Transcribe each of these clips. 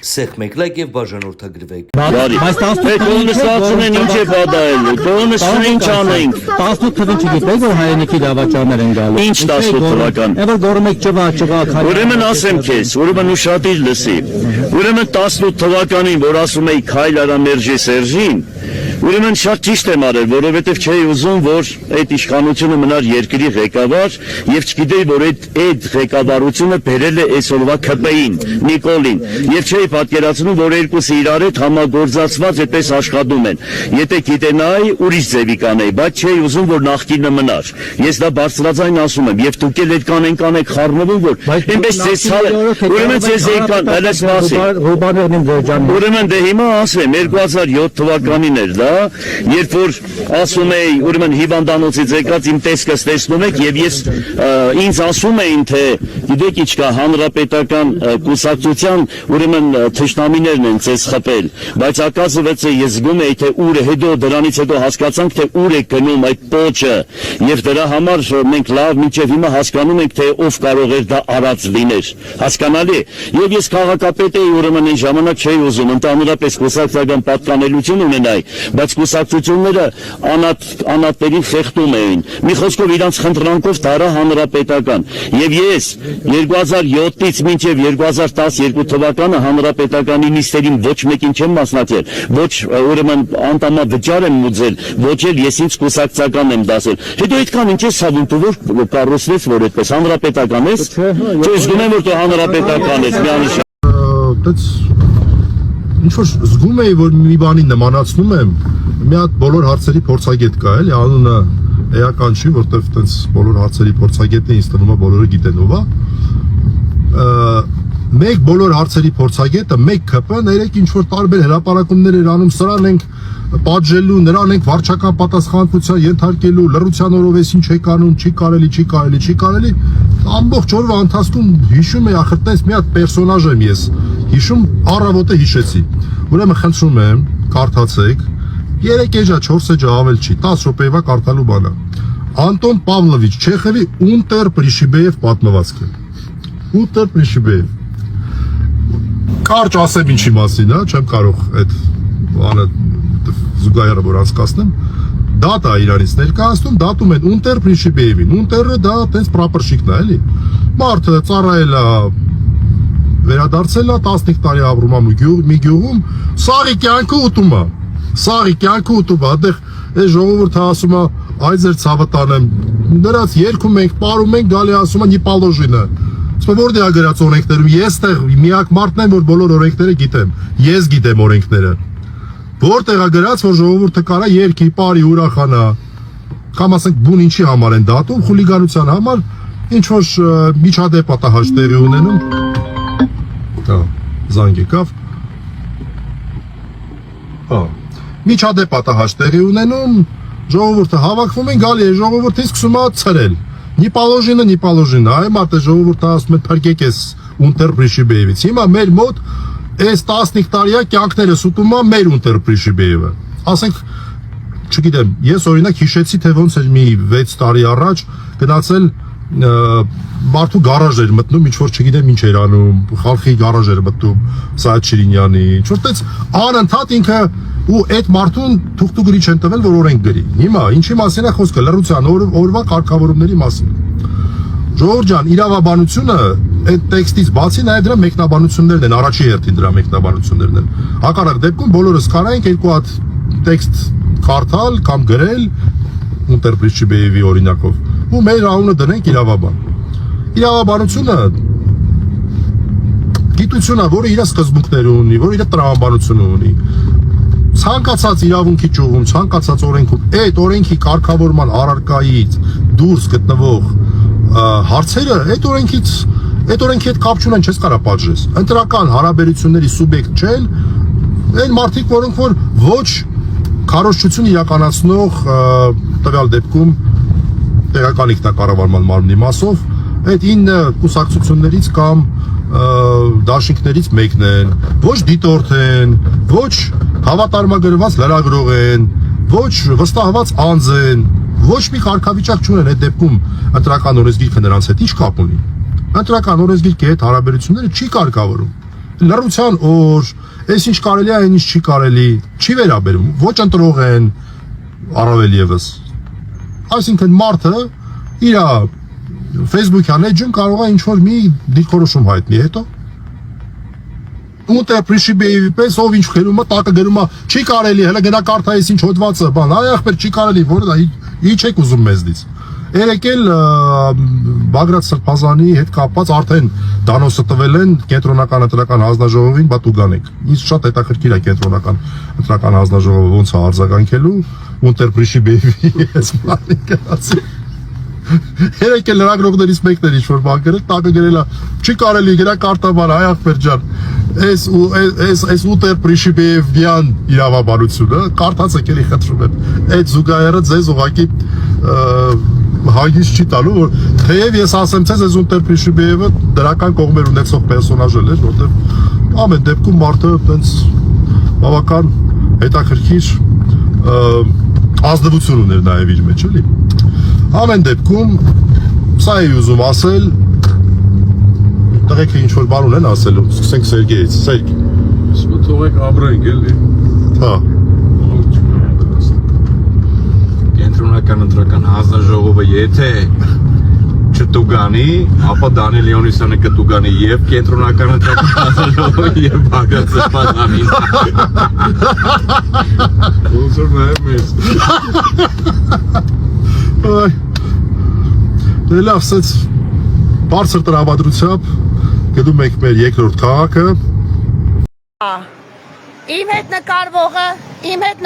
Սեղ մեկլակ եւ բաժանորդագրվեք։ Կոմունիստացին են ինչ է պատահել, կոմունիստին ինչ անենք։ 18 թվին չգիտեք, որ հայրենիքի դավաճաններ են գալու։ Ինչ 18 թվական։ Եվ որ գորում եք ճվա, Ուրեմն ասեմ քեզ, ուրեմն ուշադիր լսի։ Ուրեմն 18 թվականին, որ ասում էի քայլ արա Մերժի Սերժին, ուրեմն շատ ճիշտ եմ արել, որովհետև չէի ուզում, որ այդ իշխանությունը մնար երկրի ղեկավար եւ չգիտեի, որ այդ ղեկավարությունը բերել է այսօրվա ԿՊ-ին, Նիկոլին, եւ չէի պատկերացնում, որ երկուսը իրար հետ համագործակցված այդպես աշխատում են։ Եթե գիտենայի, ուրիշ ձևի կանեի, բայց չէի ուզում, որ նախկինը մնար։ Ես դա բարձրաձայն ասում եմ, եւ դուք էլ այդ կանենք խառնվում, որ այնպես ձեզ ցավը, ուրեմն ձեզ եկան, հələ սպասի։ Ուրեմն դե հիմա ասեմ, 2007 թվականին էր դա, երբ որ ասում էի, ուրեմն հիվանդանոցից եկած իմ տեսքս տեսնում եք եւ ես ինձ ասում էին, թե գիտեք ինչ կա, հանրապետական կուսակցության ուրեմն թշնամիներն են ցես խփել, բայց ակասվեց է ես զգում էի, թե ուր է, հետո դրանից հետո հասկացանք, թե ուր է գնում այդ պոչը եւ դրա համար մենք լավ մինչեւ հիմա հասկանում ենք, թե ով կարող էր դա արած լիներ, հասկանալի։ Եվ ես քաղաքապետ էի, ուրեմն այն ժամանակ չէի ուզում ընդհանրապես կուսակցական պատկանելություն ունենայի, բայց կուսակցությունները անատներին խեղդում էին։ Մի խոսքով իրանց խնդրանքով դարա հանրապետական։ Եվ ես 2007-ից մինչև 2012 թվականը հանրապետականի նիստերին ոչ մեկին չեմ մասնակցել, ոչ ուրեմն անդամավճար եմ մուծել, ոչ էլ ես ինձ կուսակցական եմ դասել։ Հետո այդքան ինչ է ցավում, դու որ կառուցվեց, որ այդպես հանրապետական ես, չէ, զգում եմ, որ դու հանրապետական ես, միանշան։ Ինչ որ զգում էի, որ մի բանի նմանացնում եմ, մի հատ բոլոր հարցերի փորձագետ կա, էլի, անունը էական չի, որտեվ տենց բոլոր հարցերի փորձագետն է, ինձ թվում է բոլորը գիտեն ով է։ Մեկ բոլոր հարցերի փորձագետը, մեկ ԿՊ, ներեք ինչ որ տարբեր հրապարակումներ էր անում, սրան ենք պատժելու, նրան ենք վարչական պատասխանատվության ենթարկելու, լռության օրով էս ինչ եք անում, չի կարելի։ Ամբողջ օրվա ընթացքում հիշում էի, ախր տես մի հատ պերսոնաժ եմ ես, հիշում, առավոտը հիշեցի։ Ուրեմն խնդրում եմ, կարդացեք, 3 էջա, 4 էջա ավել չի, 10 րոպեվա կարդալու բանը։ Անտոն Պավլովիչ Չեխովի Ունտեր Պրիշիբեև պատմվածքը։ Ունտեր Պրիշիբեև։ Կարճ ասեմ ինչի մասին, հա, չեմ կարող այդ բանը զուգահեռը որ անցկացնեմ։ Դատա իրանից ներկայացնում, դատում են Ունտեր Պրիշիբեևին։ Ունտերը դա տենց պրապորշիկն է, էլի։ Մարդը ծառայել է, վերադարձել է 15 տարի ապրում է մի գյուղում, սաղի կյանքը ուտում է, այդտեղ այս ժողովուրդը ասում է, այ ձեր ցավը տանեմ, նրանց երգում ենք, պարում ենք, գալի ասում է նիպալոժինը։ Ասում է որտե՞ղ է գրած օրենքներում, ես տեղ միակ մարդն եմ, որ բոլոր օրենքները գիտեմ, ես գիտեմ օրենքները։ Որտեղ է գրած, որ ժողովուրդը կարա երգի, պարի, ուրախանա, կամ ասենք բուն ինչի համար են դատում, խուլիգանության համար, ինչ որ միջադեպատահաշ տեղի ունենում։ Զանգ եկավ։ Միջադեպատահաշ տեղի ունենում, ժողովուրդը հավաքվում են, գալի է ժողովուրդը սկսում է ցրել։ Նիպալոժինը, այ մարդը ժողովուրդը ասում է թարգեք էս Ունտեր Պրիշիբեևից։ Հիմա մեր մոտ այս 15 տարիա կյանքներս ուտում է մեր Ունտեր Պրիշիբեևը։ Ասենք, չգիտեմ, ես օրինակ հիշեցի, թե ոնց էր մի 6 տարի առաջ գնացել մարդու գարաժ էր մտնում, ինչ որ չգիտեմ ինչ էր անում, խալխի գարաժ էր մտնում, Սայաթ Շիրինյանի, ինչ որ տենց անընդհատ ինքը ու այդ մարդուն թուղթուգրի չեն տվել, որ օրենք գրի։ Հիմա ինչի մասին է խոսքը, լռության օրվա կարգավորումների մասին։ Ժողովուրդ ջան, իրավաբանությունը այդ տեքստից բացի նաև դրա մեկնաբանություններն են, առաջի հերթին դրա մեկնաբանություններն են։ Հակառակ դեպքում բոլորս կարայինք երկու հատ տեքստ կարդալ կամ գրել Ունտեր Պրիշիբեևի օրինակով ու մեր անունը դնենք իրավաբան։ Իրավաբանությունը գիտություն է, որը իր սկզբունքներ ունի, որը իր տրամաբանություն ունի։ Ցանկացած իրավունքի ճյուղում, ցանկացած օրենքում, այդ օրենքի կարգավորման առարկայից դուրս գտնվող հարցերը այդ օրենքի հետ կապ չունեն, չես կարա պատժես։ Ընտրական հարաբերությունների սուբյեկտ չեն, այն մարդիկ, որոնք որ ոչ քարոզչություն իրականացնող տվյալ դեպքում տեղական ինքնակառավարման մարմնի մասով այդ 9 կուսակցություններից կամ դաշինքներից մեկն են, ոչ դիտորդ են, ոչ հավատարմագրված լրագրող են, ոչ վստահված անձ են, ոչ մի կարգավիճակ չունեն այդ դեպքում ընտրական օրենսգիրքը նրանց հետ ինչ կապ ունի։ Ընտրական օրենսգիրքի հետ հարաբերությունները չի կարգավորում։ լռության օր, այս ինչ կարելի է, այն ինչ չի կարելի, չի վերաբերում, ոչ ընտրող են առավել եւս։ Այսինքն մարդը իր Facebook-յան էջում կարող է ինչ-որ մի դիրքորոշում հայտնի, հետո Ունտե Պրիշիբեևի պես ով ինչ խերում է, տակը գրում է, չի կարելի, հələ գնա կարդայես ինչ հոդվածը, բան, այ ախպեր չի կարելի, որը դա ինչ եք ուզում մեզնից։ Երեք էլ Բագրատ Սրբազանի հետ կապված արդեն դանոսը տվել են կենտրոնական ընտրական հանձնաժողովին, բա դու գանեք։ Ինձ շատ հետաքրքիր է կենտրոնական ընտրական հանձնաժողովը ոնց է արձագանքելու Ունտե Պրիշիբեևի այս բանի գնացի։ Երեք էլ լրագրողներից մեկն էր ինչ-որ բան գրել, տակը գրել է, չի կարելի, գնա կարտաբան, այ ախպեր ջան, այս Ունտե Պրիշիբեևյան իրավաբանությունը, կարդացեք էլի խնդրում եմ, այդ զուգահեռը ձեզ ուղղակի հագից չի տալու, որ թեև ես ասեմ ցեզ այս Ունտե Պրիշիբեևը դրական կողմեր ունեցող պերսոնաժ էր, որտեղ ամեն դեպքում մարդը այդպես բավական հետաքրքիր ազնվություն ուներ նաև իր մեջ, էլի։ Ամեն դեպքում սա է ուզում ասել, տղեկը ինչ-որ բան ունեն ասելու, սկսենք Սերգեյից, Սերգ։ Իսկ թողեք ապրենք էլի։ Հա։ Կենտրոնական ընտրական հանձնաժողովը եթե չտուգանի, ապա Դանիել Լեոնիսյանը կտուգանի եւ կենտրոնական ընտրական հանձնաժողովը եւ Բագրատ Սրբազանին։ Ոնց նայեմ ես։ Այ դե լավ, ասած բարձր տրամադրությամբ գնում ենք մեր երկրորդ քաղաքը։ Իմ հետ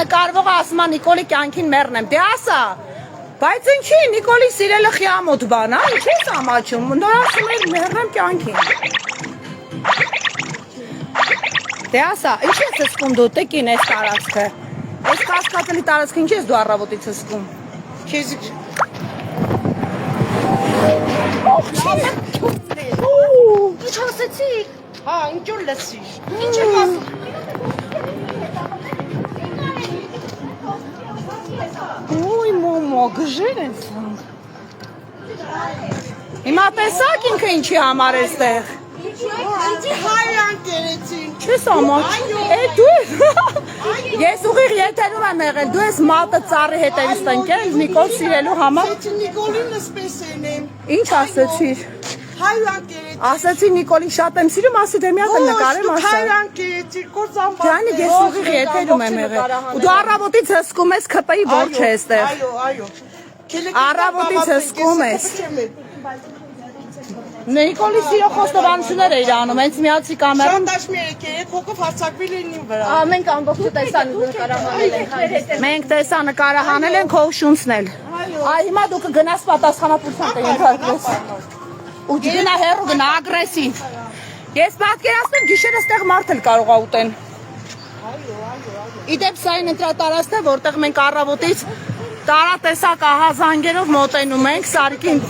նկարվողը ասում է Նիկոլի կյանքին մեռն եմ, դե ասա, բայց ինչի, Նիկոլի սիրելը խիամոտ բան, ինչ ես ամաչում, նոր ասում էր մեռն եմ կյանքին։ Դե ասա, ինչ ես զսկում դու, տեկին ես տարածքը, ես կասկածելի տարածքը ինչ ես դու առավոտից զսկում։ Ինչ ասեցի։ Հա, ինչ որ լսիր։ Ինչ եք ասում։ Ոյ մոմո, գժեր են սանք։ Հիմա տեսակ ինքը ինչի համար է ստեղ։ Ինչի հայրան կերեցին։ Չես ամաչ։ Դու ես ուղիղ եթերում եմ եղել, դու ես մատը ծառի հետևից տնկել Նիկոլ սիրելու համար։ Նիկոլին սպես ենեմ։ Ինչ ասեցիր։ Հայրան կերեցին։ Ասեցի Նիկոլին շատ եմ սիրում, ասի դե մի հատ նկարեմ ասա։ Հայրան կերեցին, կործան բան։ Դանի ես ուղիղ եթերում եմ եղել։ Ու դու առավոտից հսկում ես ՔՊ-ի ոչ է այստեղ։ Այո։ Առավոտից հսկում ես։ Նիկոլի սիրո խոստովանություններ էիր անում, հենց միացի կամերան։ Շանդաշ մի եկեք, հոգով հարցակվի լինի վրա։ Մենք ամբողջը տեսան նկարահանել ենք։ Մենք տեսա նկարահանել ենք հող շունցնել։ Այ հիմա դու կգնաս պատասխանատվության ենթարկվես։ Ու գնա հեռու գնա ագրեսիվ։ Ես պատկերացնում գիշերը ստեղ մարդ էլ կարող է ուտեն։ Իդեպ սա այն ընտրատարածքն է, որտեղ մենք առավոտից տարատեսակ ահազանգերով մոտենում ենք Սարիկին։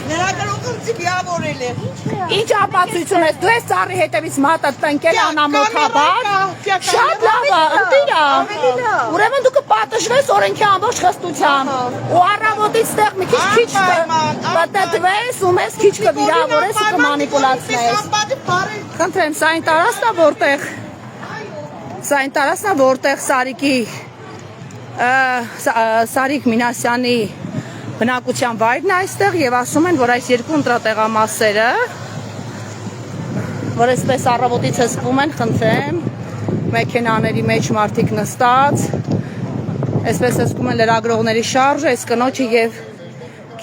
Ներագրողը ձիվավորել է։ Ինչ ապացույցում ես, դու ես ծառի հետևից մատը տնկել անամոթաբար։ Շատ լավ է, ընտիրա։ Ուրեմն դու կպատժվես օրենքի ամբողջ խստությամբ։ Ու առավոտից ստեղ մի քիչ պատտվես ու մեզ քիչ կվիրավորես ու կմանիպուլացնես։ Խնդրեմ, սա այն տարածքն է, որտեղ Սարիկ Մինասյանի բնակության վայրն է այստեղ եւ ասում են, որ այս երկու ընտրատեղամասերը, որ այսպես առավոտից հսկվում են, խնդրեմ, մեքենաների մեջ մարդիկ նստած, այսպես հսկվում են լրագրողների շարժը, այս կնոջը եւ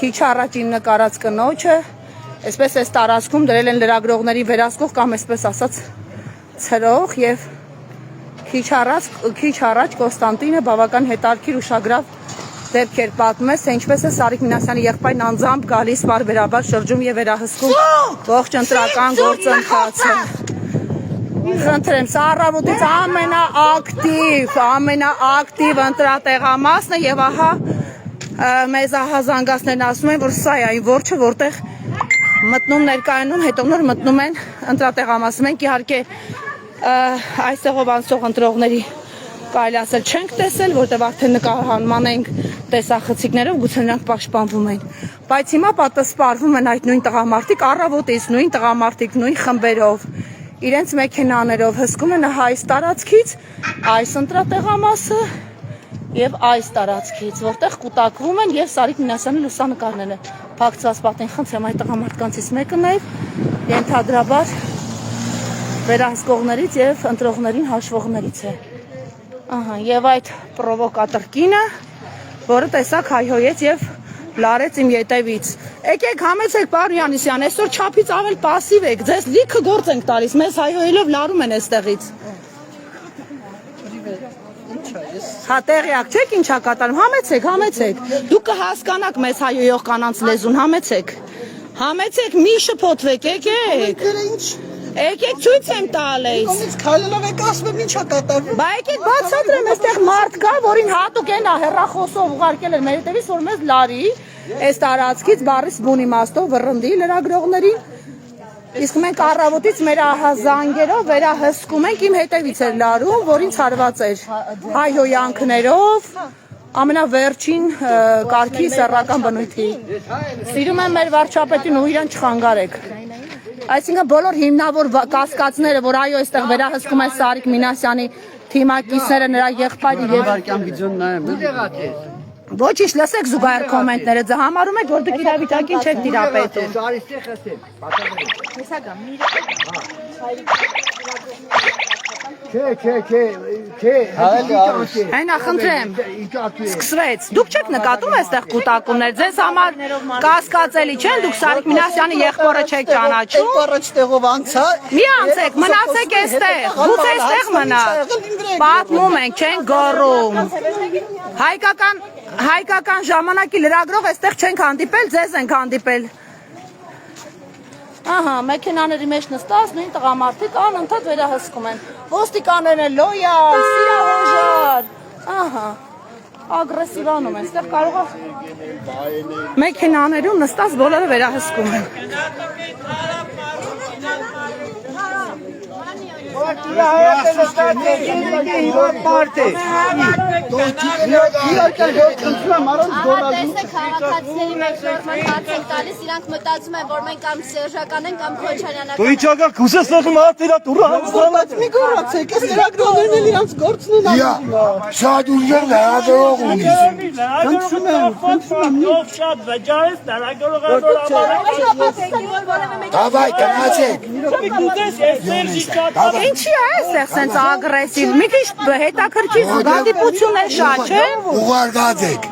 քիչ առաջ իմ նկարած կնոջը, այսպես այս տարածքում դրել են լրագրողների վերահսկող կամ այսպես ասած ցրող եւ քիչ առաջ Կոստանտինը բավական հետաքրքիր ուշագրավ դեպքեր պատմես, թե ինչպես է Սարիկ Մինասյանի եղբայրն անձամբ գալիս բարբերաբար շրջում եւ վերահսկում ողջ ընտրական գործընթացը։ Խնդրեմ, սա առավոտից ամենաակտիվ ընտրատեղամասն է եւ ահա մեզ ահազանգացներն ասում են, որ սա է այն որջը, որտեղ մտնում ներկայանում, հետո նոր մտնում են ընտրատեղամասը։ Մենք իհարկե այստեղով անցող ընտրողների կարելի ասել չենք տեսել, որտեղ արդեն նկարահանման ենք տեսախցիկներով, գուցե նրանք պաշտպանվում են։ Բայց հիմա պատասպարվում են այդ նույն տղամարդիկ, առավոտից նույն տղամարդիկ, նույն խմբերով, իրենց մեքենաներով հսկում են այս տարածքից, այս ընտրատեղամասը եւ այս տարածքից, որտեղ կուտակվում են եւ Սարիկ Մինասյանի լուսանկարները։ Փակցված պատին խնդրեմ այդ տղամարդկանցից մեկն է ենթադրաբար վերահսկողներից եւ ընտրողներին հաշվողներից է։ Ահա, եւ այդ պրովոկատոր կինը, որը տեսակ հայհոյեց եւ լարեց իմ ետևից։ Եկեք համեցեք պարոն Յանիսյան, այսօր չափից ավել пассив եք, ձեզ լիքը գործ ենք տալիս, մեզ հայհոյելով լարում են այստեղից։ Հա տեղյակ չեք ինչա կատարում, համեցեք, դուք կհասկանաք մեզ հայհոյող կանանց լեզուն, համեցեք, մի շփոթվեք, եկեք ցույց եմ տալիս։ Կոմից քայլելով եք ասում եմ ինչա կատարվում։ Բա եկեք բացատրեմ, այստեղ մարդ կա, որին հատուկ են հեռախոսով ուղարկել են մեր հետևից, որ մեզ լարի, այս տարածքից բառից բուն իմաստով վռնդի լրագրողներին։ Իսկ մենք առավոտից մեր ահազանգերով վերահսկում ենք, իմ հետևից էր լարում, որին ցարված էր հայհոյանքներով, ամենավերջին կարգի սեռական բնույթի։ Սիրում եմ մեր վարչապետին ու իրան չխանգարեք։ Այսինքն բոլոր հիմնավոր կասկածները, որ այո, այստեղ վերահսկում է Սարիկ Մինասյանի թիմակիցները, նրա եղբայրը եւ Ոչինչ, լսեք զուգահեռ կոմենտները, ձեզ համարում եք, որ դուք իրավիճակին չեք տիրապետում։ Այնա խնդրեմ, սկսվեց, դուք չեք նկատում այստեղ կուտակումներ, ձեզ համար կասկածելի չեն, դուք Սարիկ Մինասյանի եղբորը չեք ճանաչում։ Առաջ տեղով անցա։ Մի անցեք, մնացեք այստեղ, գուցե այստեղ մնաք։ Պատմում ենք, չեն գոռում։ Հայկական ժամանակի լրագրող այստեղ չենք հանդիպել, ձեզ ենք հանդիպել։ Ահա, մեքենաների մեջ նստած նույն տղամարդիկ անընդհատ վերահսկում են։ Ոստիկանները լոյալ, սիրահոժար։ Ահա, ագրեսիվանում են, այստեղ կարող է մեքենաներում նստած բոլորը վերահսկում են։ Տեսեք քաղաքացիների մեջ նորմալ հարց են տալիս, իրանք մտածում են, որ մենք կամ սերժական են կամ քոչարյանական։ Դու ի՞նչ ակա քուսես ասում արտիրա դուրը Բայց մի գոռացեք, այս լրագրողներն էլ իրանց գործն են անում։ շատ ուժեղ լրագրող ունի։ Խնդրում եմ։ Շատ վճարես լրագրողը Դավայ, գնացեք։ Ինչի է այստեղ սենց ագրեսիվ, մի քիչ հետաքրքիր զգադիպություններ շատ, չէ՞։ Ուղարկած եք։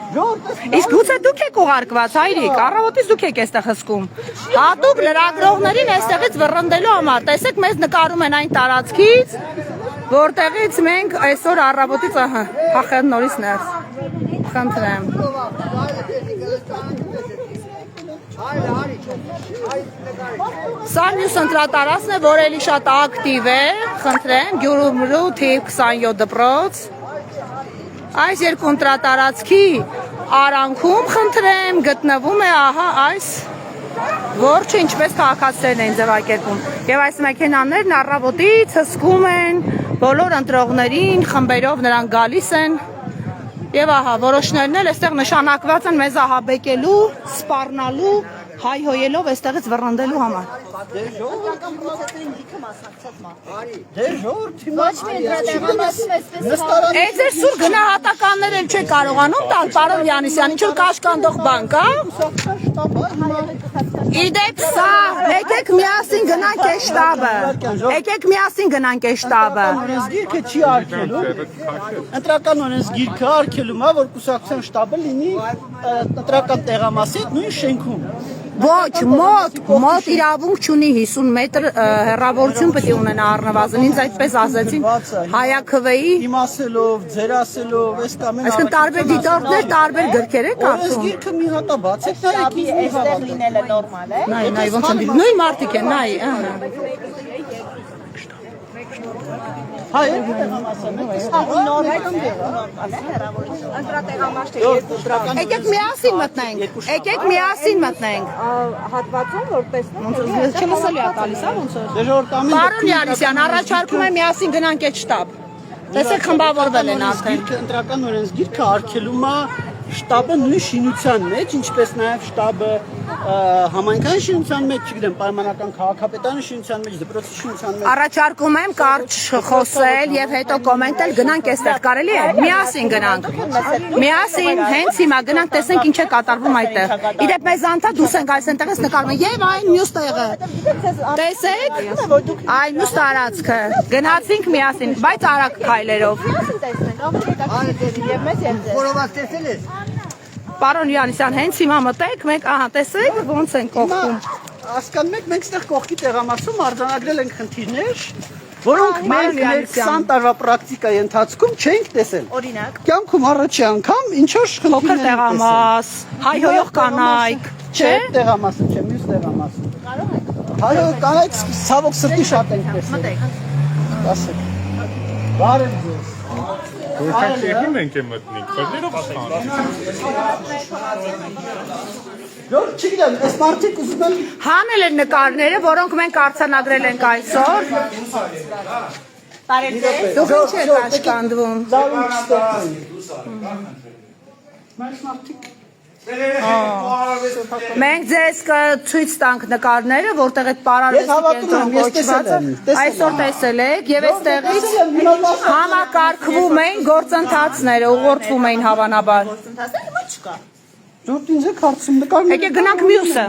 Իսկ գուցե դուք եք ուղարկված, հայրիկ, առավոտից դուք եք այստեղ հսկում։ Հատուկ լրագրողներին այստեղից վռնդելու համար, տեսեք, մեզ նկարում են այն տարածքից, որտեղից մենք այսօր առավոտից, ահա, հախեր նորից ներս։ Խնդրեմ։ Սա մյուս ընտրատարածքն է, որ էլի շատ ակտիվ է, խնդրեմ, Գյումրու թիվ 27 դպրոց։ Այս երկու ընտրատարածքի արանքում, խնդրեմ, գտնվում է ահա այս որջը, ինչպես քաղաքացիներն են ձևակերպում։ Եվ այս մեքենաներն առավոտից հսկում են բոլոր ընտրողներին, խմբերով նրանք գալիս են։ Եվ ահա, որոշներն էլ այստեղ նշանակված են մեզ ահաբեկելու, սպառնալու, հայհոյելով այստեղից վռնդելու համար։ Այդ ձեր սուր գնահատականներ էլ չեք կարողանում տալ, պարոն Յանիսյան, ինչ-որ կաշկանդող բան կա։ Իդեպ սա, եկեք միասին գնանք այս շտաբը։ Եկեք միասին գնանք այս շտաբը։ Օրենսգիրքը չի արգելում։ Ընտրական օրենսգիրքը արգելում է, որ կուսակցության շտաբը լինի ընտրական տեղամասի նույն շենքում։ Ոչ, մոտ իրավունք չունի 50 մետր հեռավորություն պետք է ունենա առնվազն, ինձ այդպես ասեցին հայաքվեի։ Իմ ասելով, ձեր ասելով, այս կամ այն։ Այսինքն տարբեր դիտորդներ, տարբեր գրքեր եք ասում։ Օրենսգիրքը մի հատ է բացեք, նայեք ինձ մի հավաք։ լինելը նորմալ է։ Նայ, ոնց են դիտում։ Նույն մարդիկ են, նայ, ահա։ Հայ, Եկեք միասին մտնենք։ Հատվածում որ տեսնում Ոնց չլսելի է տալիս, հա ոնց որ։ դեժորտամին Պարոն Յանիսյան, առաջարկում եմ միասին գնանք այդ շտաբ։ Տեսեք խմբավորվել են արդեն։ ընտրական օրենսգիրքը արգելում է շտաբը նույն շինության մեջ, ինչպես նաև շտաբը համայնքային շինության մեջ, չգիտեմ, պայմանական քաղաքապետարանի շինության մեջ, դպրոցի շինության մեջ։ Առաջարկում եմ կարճ խոսել եւ հետո կոմենտել, գնանք այստեղ, կարելի է։ Միասին գնանք։ Միասին հենց հիմա գնանք տեսնենք ինչ է կատարվում այդտեղ։ Իրեք մեզ անդա դուրս ենք այս այնտեղից նկարում եւ այն մյուս տեղը։ Տեսեք։ Այն մյուս տարածքը։ Գնացինք միասին, բայց արագ քայլերով։ Որովհետեւ տեսել ես։ Պարոն Յանիսյան, հենց հիմա մտեք, մենք ահա տեսեք ոնց են կողքում։ Հասկանում եք, մենք այստեղ կողքի տեղամասում արձանագրել ենք խնդիրներ, որոնք մենք 20 տարվա պրակտիկայի ընթացքում չենք տեսել։ Օրինակ, կյանքում առաջի անգամ ինչ-որ Փոքր տեղամաս, հայհոյող կանայք, չէ՞։ Տեղամասը չէ, մյուս տեղամասը։ Կարող եք։ Հայհոյող կանայք ցավոք սրտի շատ ենք տեսել։ Մտեք։ Ասեք։ Բարև ձեզ։ Եկեք մենք եմ մտնիկ, բերներով ստան։ Դուք չգիտեմ, այս մարդիկ ուզում են Հանել են նկարները, որոնք մենք արձանագրել ենք այսօր։ Դուք ինչ եք աշխատվում։ զարում չստեղծեն։ Մենք մարդիկ Մենք ձեզ ցույց տանք նկարները, որտեղ այդ պարարվեստի կենտրոն կոչված է։ Այսօր տեսել եք եւ այստեղից համակարգվում էին գործընթացները, ուղղորդվում էին հավանաբար։ Գործընթացները հիմա չկա։ Դուք ինձ եք հարցում նկարները։ Եկեք գնանք մյուսը։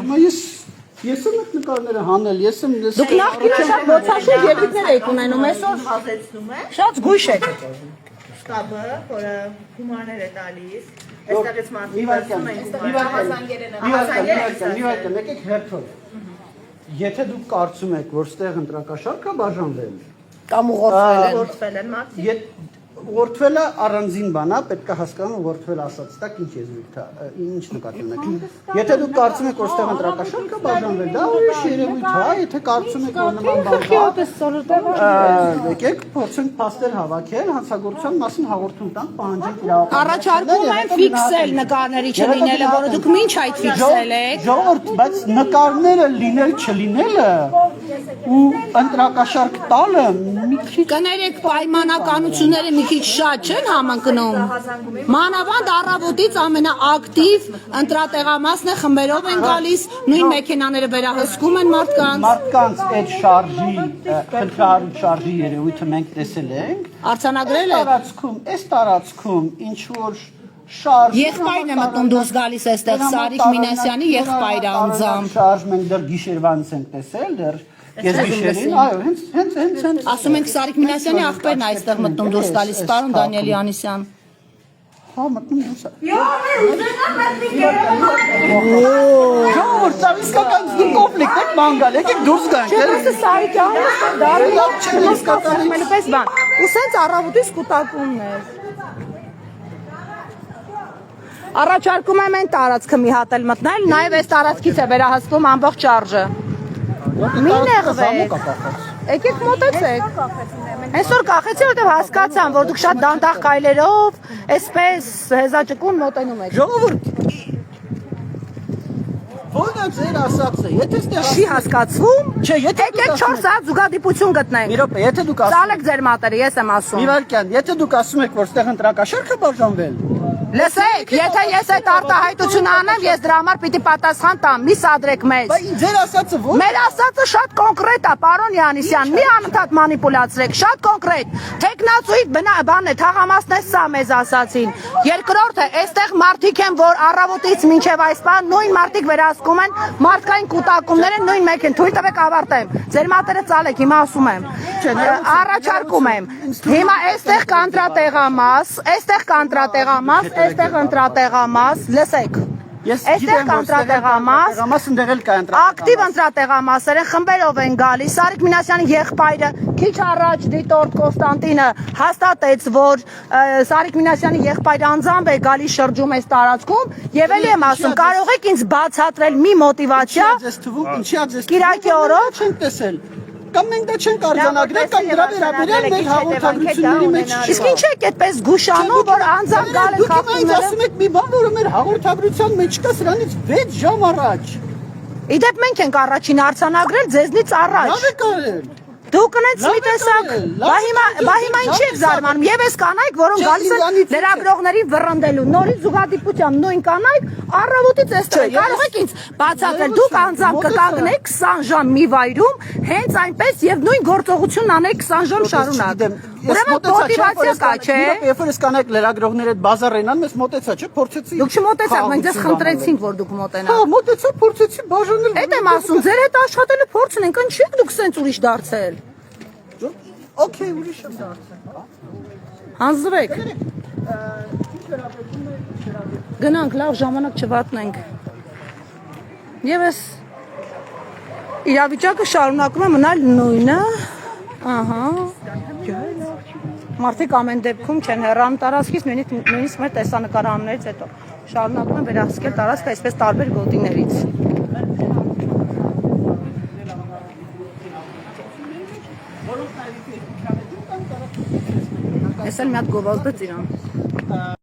Ես եմ այդ նկարները հանել, ես եմ Դուք նախկինում շատ ոցաշիկ ելույթներ եք ունենում, այսօր Հազեցնում է շատ զգույշ եք։ շտաբը, որը գումարներ է տալիս, այստեղից մարդիկ եկեք հերթով։ Եթե դուք կարծում եք, որ ստեղ ընտրակաշարք է բաժանվել, Կամ ուղղորդվել են։ գործվել են մարդիկ։ Ուղղորդվելը առանձին բան է, պետք է հասկանալ ուղղորդվել ասած, տակ ինչ եզրույթ է, ինչ նկատի ունեք։ Եթե դուք կարծում եք, որ ստեղ ընտրակաշարք է բաժանվել, դա ուրիշ երևույթ է, եթե կարծում եք, որ նման բան կա, եկեք փորձենք փաստեր հավաքել, հանցագործության մասին հաղորդում տանք, պահանջենք իրավապահ։ Առաջարկում եմ ֆիքսել նկարների չլինելը, որը դուք մինչ այդ ֆիքսել եք։ Ժողովուրդ, բայց նկարները լինել չլինելը ու ընտրակաշարք տալը մի քիչ Կներեք պայմանականությունները մի քիչ շատ չեն համընկնում։ Մանավանդ առավոտից ամենաակտիվ ընտրատեղամասն է, խմբերով են գալիս, նույն մեքենաները վերահսկում են մարդկանց։ Մարդկանց այդ շարժի, խնդրահարույց շարժի երևույթը մենք տեսել ենք։ Արձանագրել եք։ Այս տարածքում ինչ որ շարժ Եղբայրն է մտնում դուրս գալիս այստեղ Սարիկ Մինասյանի եղբայրը անձամբ։ Շարժ մենք դեռ գիշերվանից ենք տեսել, դեռ ես գիշերին, այո, հենց Ասում ենք Սարիկ Մինասյանի աղբերն է այստեղ մտնում դուրս գալիս, պարոն Դանիել Յանիսյան։ Հա, մտնում դուրս։ Ժողովուրդ, սա իսկական կոնֆլիկտ է, մանգալ, եկեք դուրս գանք։ Չէ՞ Սարիկյանը դարի պես բան։ Ու սենց առավոտից կուտակումներ։ Առաջարկում եմ այն տարածքը մի հատ էլ մտնել, նաև այս տարածքից է վերահսկվում ամբողջ շարժը։ Մի նեղվեք։ Եկեք մոտեցեք։ Այսօր կախեցի, որտեղ հասկացան, որ դուք շատ դանդաղ քայլերով, այսպես հեզաճկուն մոտենում եք։ Ժողովուրդ, ո՞րն է ձեր ասածը, եթե ստեղ Չի հասկացվում։ Չէ, եթե Եկեք 4 սաատ զուգադիպություն գտնենք։ մի րոպե, եթե դուք ասում Ծալեք ձեր մատերը, ես եմ ասում։ մի վարքյան, եթե դուք ասում եք, որ ստեղ ընտրակաշարք է բաժանվել, Լսեք, եթե ես այդ արտահայտությունը անեմ, ես դրա համար պիտի պատասխան տամ, մի սադրեք մեզ։ բայց ձեր ասածը ո՞ր։ Մեր ասածը շատ կոնկրետ է, պարոն Յանիսյան, մի անընդհատ մանիպուլացրեք, շատ կոնկրետ։ Տեխնացուի բան է, թաղամասն է սա մեզ ասացին։ Երկրորդը, այստեղ մարդիկ են, որ առավոտից մինչև այս բան նույն մարդիկ վերահսկում են մարդկային կուտակումները նույն մեկ են։ Թույլ տվեք ավարտեմ։ Ձեր մատերը ծալեք, հիմա ասում եմ։ Առաջարկում եմ։ Հիմա այստեղ կանտրատեղամաս, այստեղ կանտրատեղամաս, այստեղ ընտրատեղամաս, լսեք։ Այստեղ կանտրատեղամաս, ընդեղել կա ակտիվ ընտրատեղամասեր են, խմբերով են գալիս։ Սարիկ Մինասյանի եղբայրը քիչ առաջ դիտորդ Կոստանտինը հաստատեց, որ Սարիկ Մինասյանի եղբայրը անձամբ է գալիս շրջում այս տարածքում, եւ ելի եմ ասում, կարող եք ինձ բացատրել մի մոտիվացիա Կիրակի օրը չենք տեսել։ Կամ մենք դա չենք արձանագրել, կամ դրա վերաբերյալ մեր հաղորդագրությունների մեջ չի։ Իսկ ինչ եք այդպես գուշանում, որ անձամբ գալ եք խախտումները։ Դուք ասում եք մի բան, որը մեր հաղորդագրության մեջ կա սրանից 6 ժամ առաջ։ Իդեպ մենք ենք առաջին արձանագրել ձեզնից առաջ։ Լավ եք արել։ Դու կնեց մի տեսակ, բա հիմա ինչի եք զարմանում, եւ այս կանայք, որոնք գալիս են լրագրողներին վռնդելու, նորից զուգադիպությամբ նույն կանայք, առավոտից էստեղ կարող եք ինձ բացատրել, դուք անձամբ կկանգնեք 20 ժամ մի վայրում, հենց այնպես եւ նույն գործողությունն անեք 20 ժամ շարունակ։ Ուրեմն մոտիվացիա կա, չէ՞։ Երբ որ այս կանայք լրագրողները այդ բազարենան, մեզ մոտեցա, չէ՞, փորձեցի։ Դուք չմոտեցաք, մենք ձեզ խնդրեցինք, որ դուք մոտենաք։ Հա, մոտեցա, փորձեցի բաժանել։ Այդ եմ ասում, ձեր հետ աշխատելու փորձ ունենք, ինչի՞ եք դուք սենց ուրիշ դարձել։ Okay, ուրիշ եմ դարձել։ Հանձրեք։ Գնանք, լավ ժամանակ չվատնենք։ Եվ այս իրավիճակը շարունակում է մնալ նույնը։ Ահա։ Մարդիկ ամեն դեպքում չեն հեռանում տարածքից, նույնիսկ մեր տեսանկարահանումներից հետո շարունակում են վերահսկել տարածքը այսպես տարբեր գոտիներից։ Ես էլ մի հատ գովազդեց իրան։